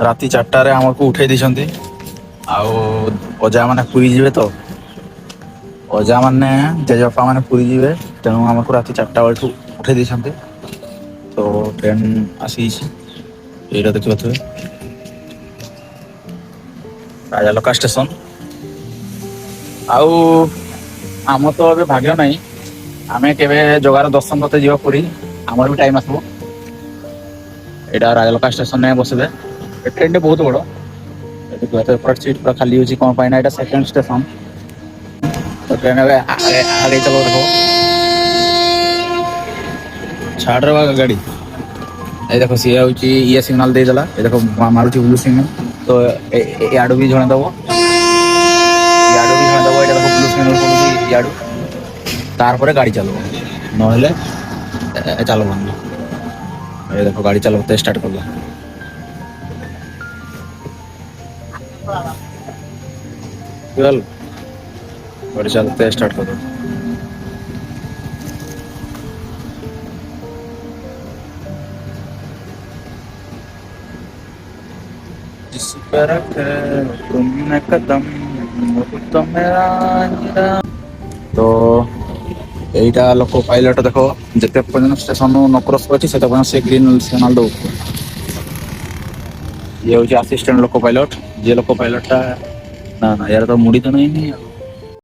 ରାତି 4টাରେ ଆମକୁ ଉଠେଇ ଦେଇଛନ୍ତି। ଆଉ ଅଜା ମାନେ ପୁରୀ ଯିବେ ତ, ଅଜା ମାନେ ଜେଜେବାପା ମାନେ ପୁରୀ ଯିବେ, ତେଣୁ ଆମକୁ ରାତି 4ଟା ବେଳଠୁ ଉଠେଇ ଦେଇଛନ୍ତି। ତ ଟ୍ରେନ ଆସିଯାଇଛି, ଏଇଟା ଦେଖିପାରୁଥିବେ ରାଜାଲୋକା ଷ୍ଟେସନ। ଆଉ ଆମର ତ ଏବେ ଭାଗ୍ୟ ନାହିଁ, ଆମେ କେବେ ଜଗାର ଦର୍ଶନ କରତେ ଯିବା ପୁରୀ, ଆମର ବି ଟାଇମ ଆସିବ। ଏଇଟା ରାଜଲୋକା ଷ୍ଟେସନରେ ବସିବେ, ଏ ଟ୍ରେନଟି ବହୁତ ବଡ। ଏପଟ ସିଟ୍ ପୁରା ଖାଲି ଅଛି, କଣ ପାଇଁ ନା ଏଇଟା ସେକେଣ୍ଡ ଷ୍ଟେସନ। ତ ଟ୍ରେନ ଏବେ ଆଗେଇ ଚାଲିବ ଦେଖ। ଛାଡରେ ବା ଗାଡି, ଏଇ ଦେଖ ସିଏ ହଉଛି ଇଏ ସିଗ୍ନାଲ ଦେଇଦେଲା, ଏ ଦେଖ ମାରୁଛି ବ୍ଲୁ ସିଗ୍ନାଲ। ତ ଇଆଡୁ ବି ଜଣେ ଦବ, ଇଆଡୁ ବି ଜଣେ ଦବ, ଏଇଟା ଦେଖ ବ୍ଲୁ ସିଗ୍ନାଲ ପଡୁଛି ଇଆଡୁ। ତାରପରେ ଗାଡି ଚାଲିବ, ନହେଲେ ଚାଲିବନି। ଏ ଦେଖ ଗାଡି ଚାଲିବ ତ ଷ୍ଟାର୍ଟ କଲା। चल और चलते हैं, स्टार्ट करो। जिस पर रखे तुमने कदम वो तो मेरा अंजाम। तो এইটা লোক পাইলট দেখো, যেতে পর্যন্ত স্টেশন ন ক্রস করছি সেটা পর্যন্ত সে গ্রিন সিগনাল দৌ। ইয়ে হচ্ছে আসিস্ট্যান্ট লোক পাইলট, যে লোক পাইলটটা না না, এর তো মুড়ি তো নেই।